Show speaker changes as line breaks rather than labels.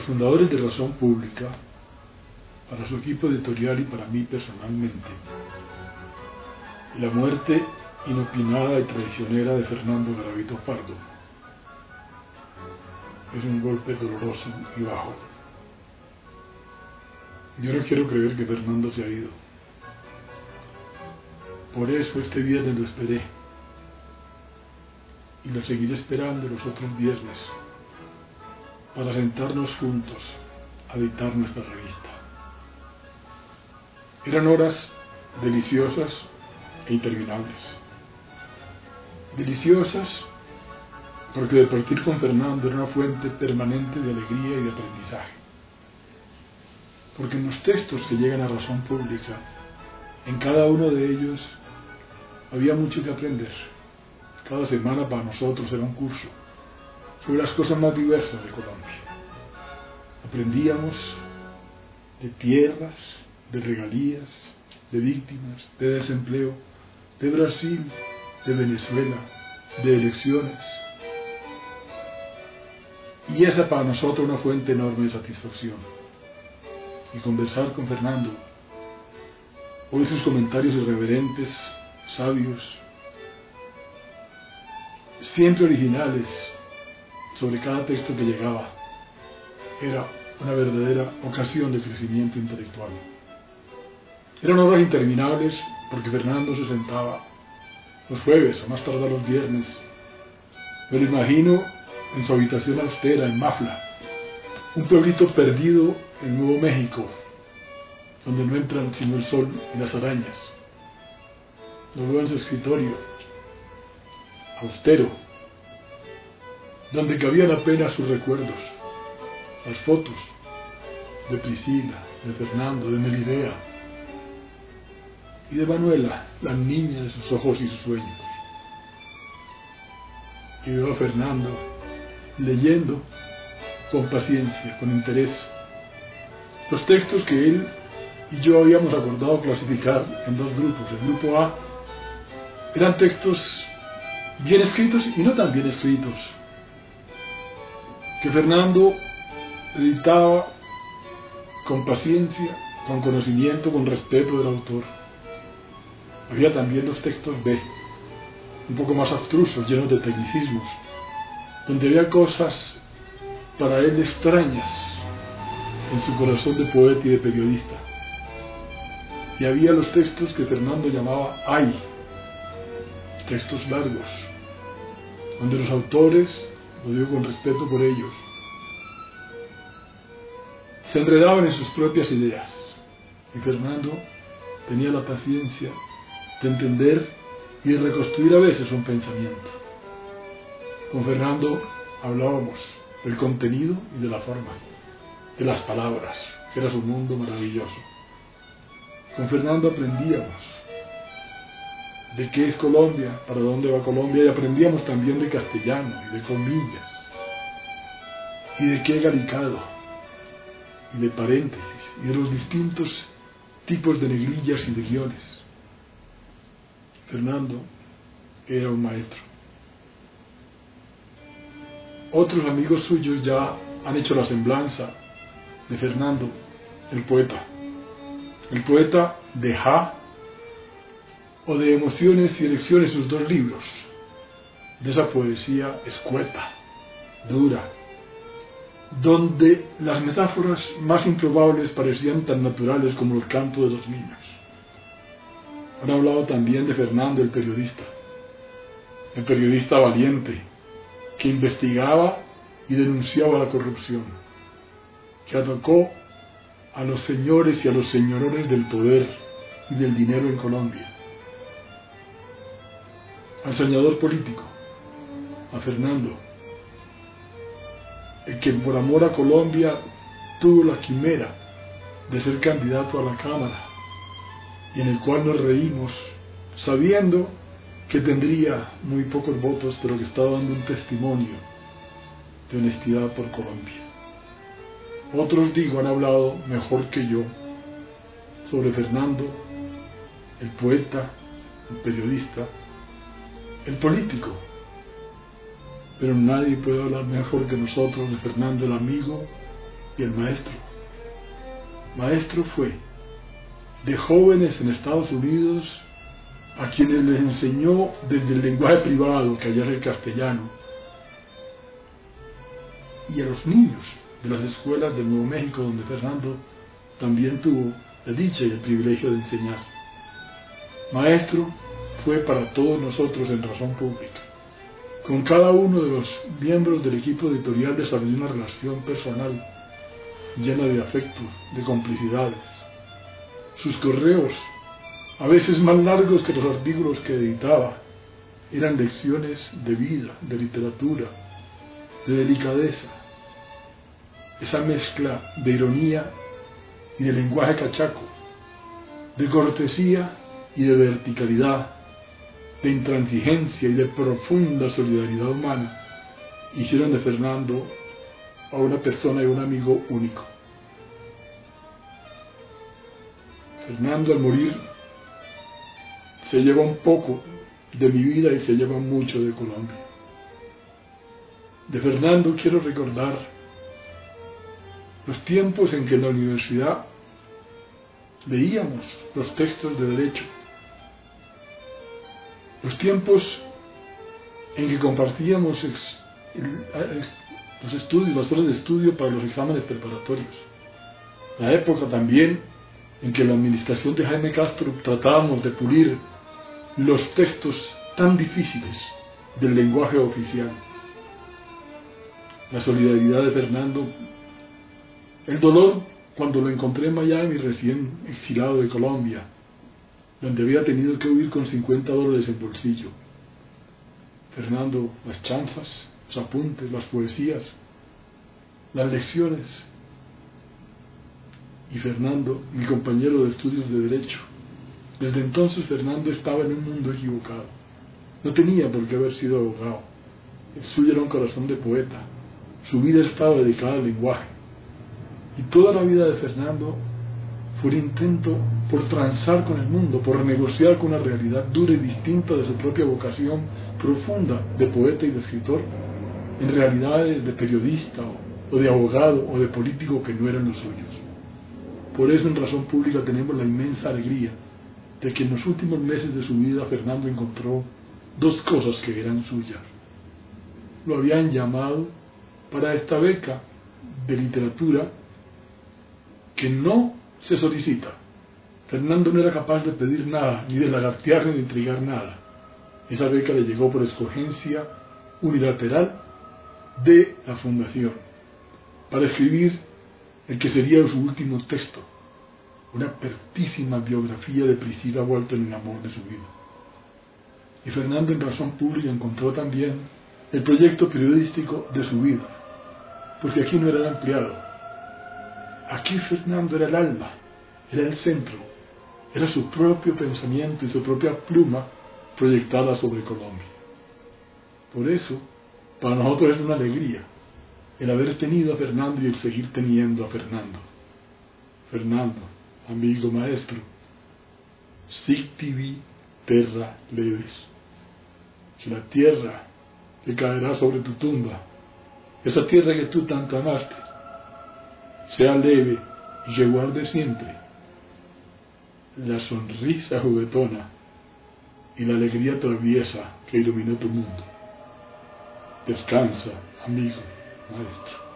fundadores de Razón Pública, para su equipo editorial y para mí personalmente, la muerte inopinada y traicionera de Fernando Garavito Pardo es un golpe doloroso y bajo. Yo no quiero creer que Fernando se ha ido. Por eso este viernes lo esperé y lo seguiré esperando los otros viernes para sentarnos juntos a editar nuestra revista. Eran horas deliciosas e interminables. Deliciosas porque departir con Fernando era una fuente permanente de alegría y de aprendizaje. Porque en los textos que llegan a Razón Pública, en cada uno de ellos había mucho que aprender. Cada semana para nosotros era un curso sobre las cosas más diversas de Colombia. Aprendíamos de tierras, de regalías, de víctimas, de desempleo, de Brasil, de Venezuela, de elecciones. Y esa para nosotros una fuente enorme de satisfacción. Y conversar con Fernando, oír sus comentarios irreverentes, sabios, siempre originales, sobre cada texto que llegaba, era una verdadera ocasión de crecimiento intelectual. Eran horas interminables porque Fernando se sentaba los jueves, o más tardar los viernes. Me lo imagino en su habitación austera en Mafla, un pueblito perdido en Nuevo México, donde no entran sino el sol y las arañas. Lo veo en su escritorio, austero, donde cabían apenas sus recuerdos, las fotos de Priscila, de Fernando, de Melibea y de Manuela, la niña de sus ojos y sus sueños. Y veo a Fernando leyendo con paciencia, con interés, los textos que él y yo habíamos acordado clasificar en dos grupos. El grupo A eran textos bien escritos y no tan bien escritos, que Fernando editaba con paciencia, con conocimiento, con respeto del autor. Había también los textos B, un poco más abstrusos, llenos de tecnicismos, donde había cosas para él extrañas en su corazón de poeta y de periodista. Y había los textos que Fernando llamaba ay, textos largos, donde los autores, lo digo con respeto por ellos, se enredaban en sus propias ideas, y Fernando tenía la paciencia de entender y de reconstruir a veces un pensamiento. Con Fernando hablábamos del contenido y de la forma, de las palabras, que era su mundo maravilloso. Con Fernando aprendíamos de qué es Colombia, para dónde va Colombia, y aprendíamos también de castellano y de comillas, y de qué galicado, y de paréntesis, y de los distintos tipos de negrillas y de guiones. Fernando era un maestro. Otros amigos suyos ya han hecho la semblanza de Fernando, el poeta de Ja o de Emociones y Elecciones, sus dos libros, de esa poesía escueta, dura, donde las metáforas más improbables parecían tan naturales como el canto de los niños. Han hablado también de Fernando, el periodista valiente, que investigaba y denunciaba la corrupción, que atacó a los señores y a los señorones del poder y del dinero en Colombia, al soñador político, a Fernando, el que por amor a Colombia tuvo la quimera de ser candidato a la Cámara, y en el cual nos reímos, sabiendo que tendría muy pocos votos, pero que estaba dando un testimonio de honestidad por Colombia. Otros, digo, han hablado mejor que yo sobre Fernando, el poeta, el periodista, el político, pero nadie puede hablar mejor que nosotros de Fernando, el amigo, Y el maestro. Maestro fue de jóvenes en Estados Unidos a quienes les enseñó desde el lenguaje privado, que allá es el castellano, y a los niños de las escuelas del Nuevo México, donde Fernando también tuvo la dicha y el privilegio de enseñar. Maestro fue para todos nosotros en Razón Pública. Con cada uno de los miembros del equipo editorial desarrolló una relación personal llena de afecto, de complicidades. Sus correos, a veces más largos que los artículos que editaba, eran lecciones de vida, de literatura, de delicadeza. Esa mezcla de ironía y de lenguaje cachaco, de cortesía y de verticalidad, de intransigencia y de profunda solidaridad humana, hicieron de Fernando a una persona y un amigo único. Fernando, al morir, se lleva un poco de mi vida y se lleva mucho de Colombia. De Fernando quiero recordar los tiempos en que en la universidad leíamos los textos de derecho, los tiempos en que compartíamos los estudios, las horas de estudio para los exámenes preparatorios, la época también en que la administración de Jaime Castro tratábamos de pulir los textos tan difíciles del lenguaje oficial. La solidaridad de Fernando, el dolor cuando lo encontré en Miami, recién exilado de Colombia, donde había tenido que huir con $50 en bolsillo. Fernando, las chanzas, los apuntes, las poesías, las lecciones. Y Fernando, mi compañero de estudios de Derecho. Desde entonces Fernando estaba en un mundo equivocado. No tenía por qué haber sido abogado. El suyo era un corazón de poeta. Su vida estaba dedicada al lenguaje. Y toda la vida de Fernando fue un intento por transar con el mundo, por negociar con una realidad dura y distinta de su propia vocación profunda de poeta y de escritor, en realidades de periodista o de abogado o de político que no eran los suyos. Por eso en Razón Pública tenemos la inmensa alegría de que en los últimos meses de su vida Fernando encontró dos cosas que eran suyas. Lo habían llamado para esta beca de literatura que no se solicita. Fernando no era capaz de pedir nada, ni de lagartear ni de entregar nada. Esa beca le llegó por escogencia unilateral de la Fundación, para escribir el que sería su último texto, una apertísima biografía de Priscila Walton en el amor de su vida. Y Fernando en Razón Pública encontró también el proyecto periodístico de su vida, porque aquí no era el empleado. Aquí Fernando era el alma, era el centro, era su propio pensamiento y su propia pluma proyectada sobre Colombia. Por eso, para nosotros es una alegría el haber tenido a Fernando y el seguir teniendo a Fernando. Fernando, amigo maestro, sic tibi terra levis, que la tierra que caerá sobre tu tumba, esa tierra que tú tanto amaste, sea leve y que guarde siempre la sonrisa juguetona y la alegría traviesa que iluminó tu mundo. Descansa, amigo, maestro.